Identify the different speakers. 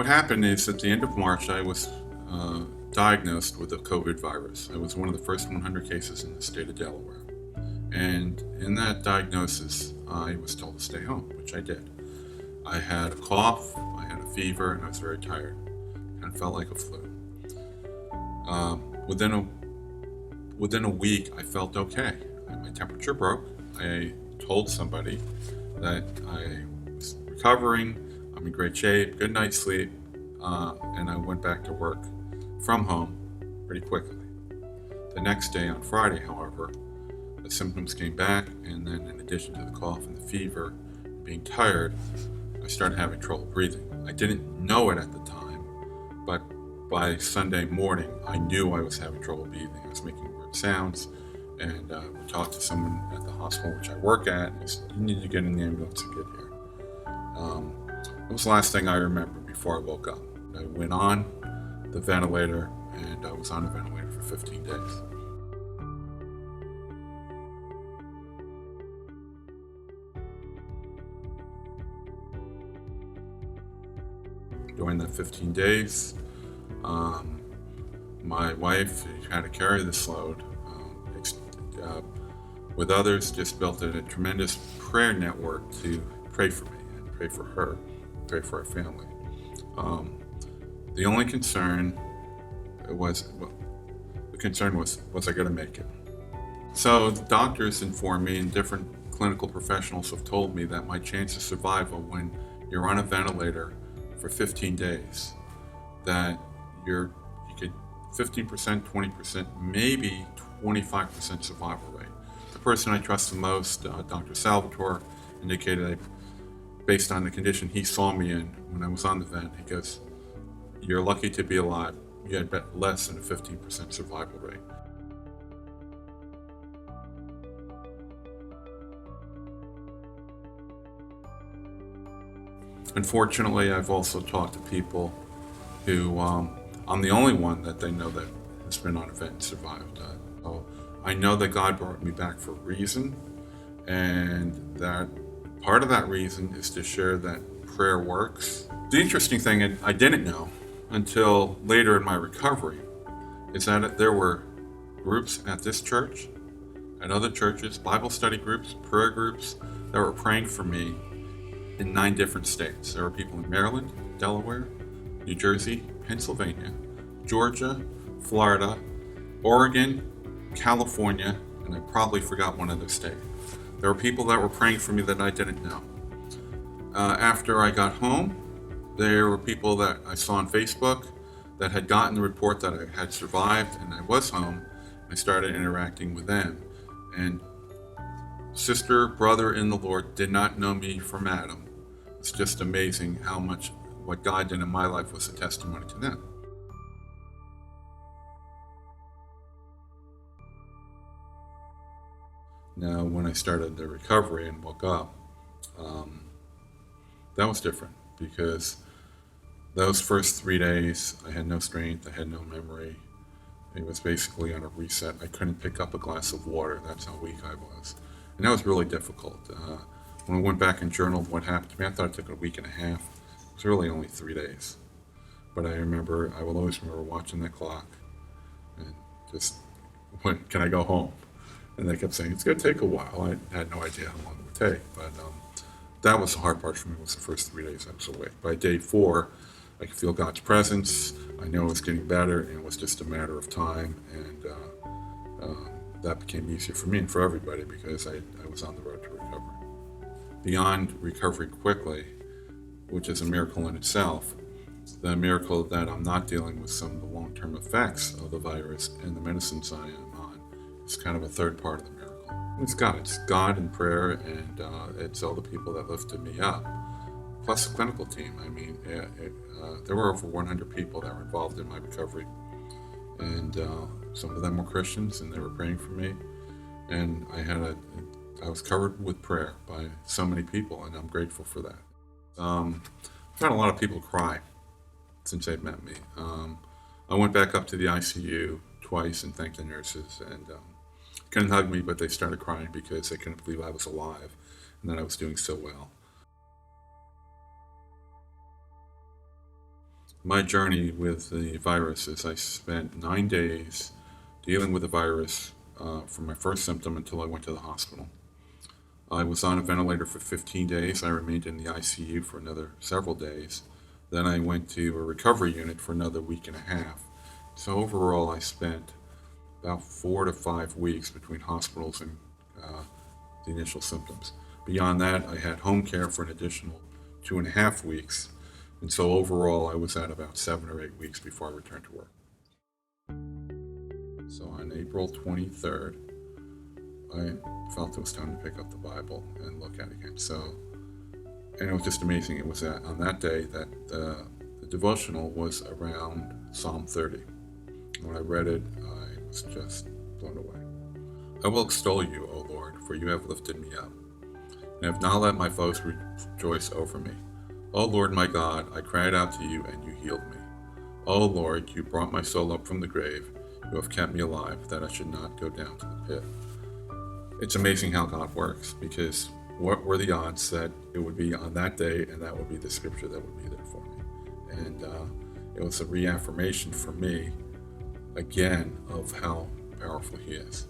Speaker 1: What happened is at the end of March, I was diagnosed with the COVID virus. I was one of the first 100 cases in the state of Delaware. And in that diagnosis, I was told to stay home, which I did. I had a cough, I had a fever, and I was very tired. Kind of felt like a flu. Within a week, I felt okay. My temperature broke. I told somebody that I was recovering, I'm in great shape, good night's sleep, and I went back to work from home pretty quickly. The next day, on Friday, however, the symptoms came back, and then in addition to the cough and the fever, being tired, I started having trouble breathing. I didn't know it at the time, but by Sunday morning, I knew I was having trouble breathing. I was making weird sounds, and we talked to someone at the hospital which I work at, and he said, "You need to get in the ambulance and get here." It was the last thing I remember before I woke up. I went on the ventilator, and I was on the ventilator for 15 days. During that 15 days, my wife had to carry this load. With others, just built a tremendous prayer network to pray for me and pray for her, pray for our family. The only concern was I going to make it? So the doctors informed me, and different clinical professionals have told me that my chance of survival when you're on a ventilator for 15 days, that you could 15%, 20%, maybe 25% survival rate. The person I trust the most, Dr. Salvatore, indicated that based on the condition he saw me in when I was on the vent, he goes, "You're lucky to be alive. You had less than a 15% survival rate." Unfortunately, I've also talked to people who, I'm the only one that they know that has been on a vent and survived. So I know that God brought me back for a reason, and that part of that reason is to share that prayer works. The interesting thing, and I didn't know until later in my recovery, is that there were groups at this church, at other churches, Bible study groups, prayer groups that were praying for me in 9 different states. There were people in Maryland, Delaware, New Jersey, Pennsylvania, Georgia, Florida, Oregon, California, and I probably forgot one other state. There were people that were praying for me that I didn't know. After I got home, there were people that I saw on Facebook that had gotten the report that I had survived and I was home. I started interacting with them. And sister, brother in the Lord did not know me from Adam. It's just amazing how much what God did in my life was a testimony to them. Now, when I started the recovery and woke up, that was different, because those first 3 days, I had no strength, I had no memory. It was basically on a reset. I couldn't pick up a glass of water. That's how weak I was. And that was really difficult. When I went back and journaled what happened to me, I thought it took a week and a half. It was really only 3 days. But I will always remember watching that clock and just, when can I go home? And they kept saying, it's going to take a while. I had no idea how long it would take. But that was the hard part for me, was the first 3 days I was awake. By day 4, I could feel God's presence. I knew it was getting better, and it was just a matter of time. And that became easier for me and for everybody, because I was on the road to recovery. Beyond recovery quickly, which is a miracle in itself, the miracle that I'm not dealing with some of the long-term effects of the virus and the medicines I am on is kind of a third part of the miracle. It's God and prayer, and it's all the people that lifted me up, plus the clinical team. I mean, there were over 100 people that were involved in my recovery, and some of them were Christians, and they were praying for me, and I was covered with prayer by so many people, and I'm grateful for that. I've had a lot of people cry since they've met me. I went back up to the ICU twice and thanked the nurses, and couldn't hug me, but they started crying because they couldn't believe I was alive and that I was doing so well. My journey with the virus is I spent 9 days dealing with the virus from my first symptom until I went to the hospital. I was on a ventilator for 15 days. I remained in the ICU for another several days. Then I went to a recovery unit for another week and a half. So overall, I spent about 4 to 5 weeks between hospitals and the initial symptoms. Beyond that, I had home care for an additional 2.5 weeks. And so overall, I was at about 7 or 8 weeks before I returned to work. So on April 23rd, I felt it was time to pick up the Bible and look at it again. And it was just amazing. It was on that day that the devotional was around Psalm 30. When I read it, I was just blown away. I will extol you, O Lord, for you have lifted me up, and have not let my foes rejoice over me. O Lord my God, I cried out to you, and you healed me. O Lord, you brought my soul up from the grave. You have kept me alive, that I should not go down to the pit. It's amazing how God works, because what were the odds that it would be on that day, and that would be the scripture that would be there for me? And it was a reaffirmation for me, again, of how powerful He is.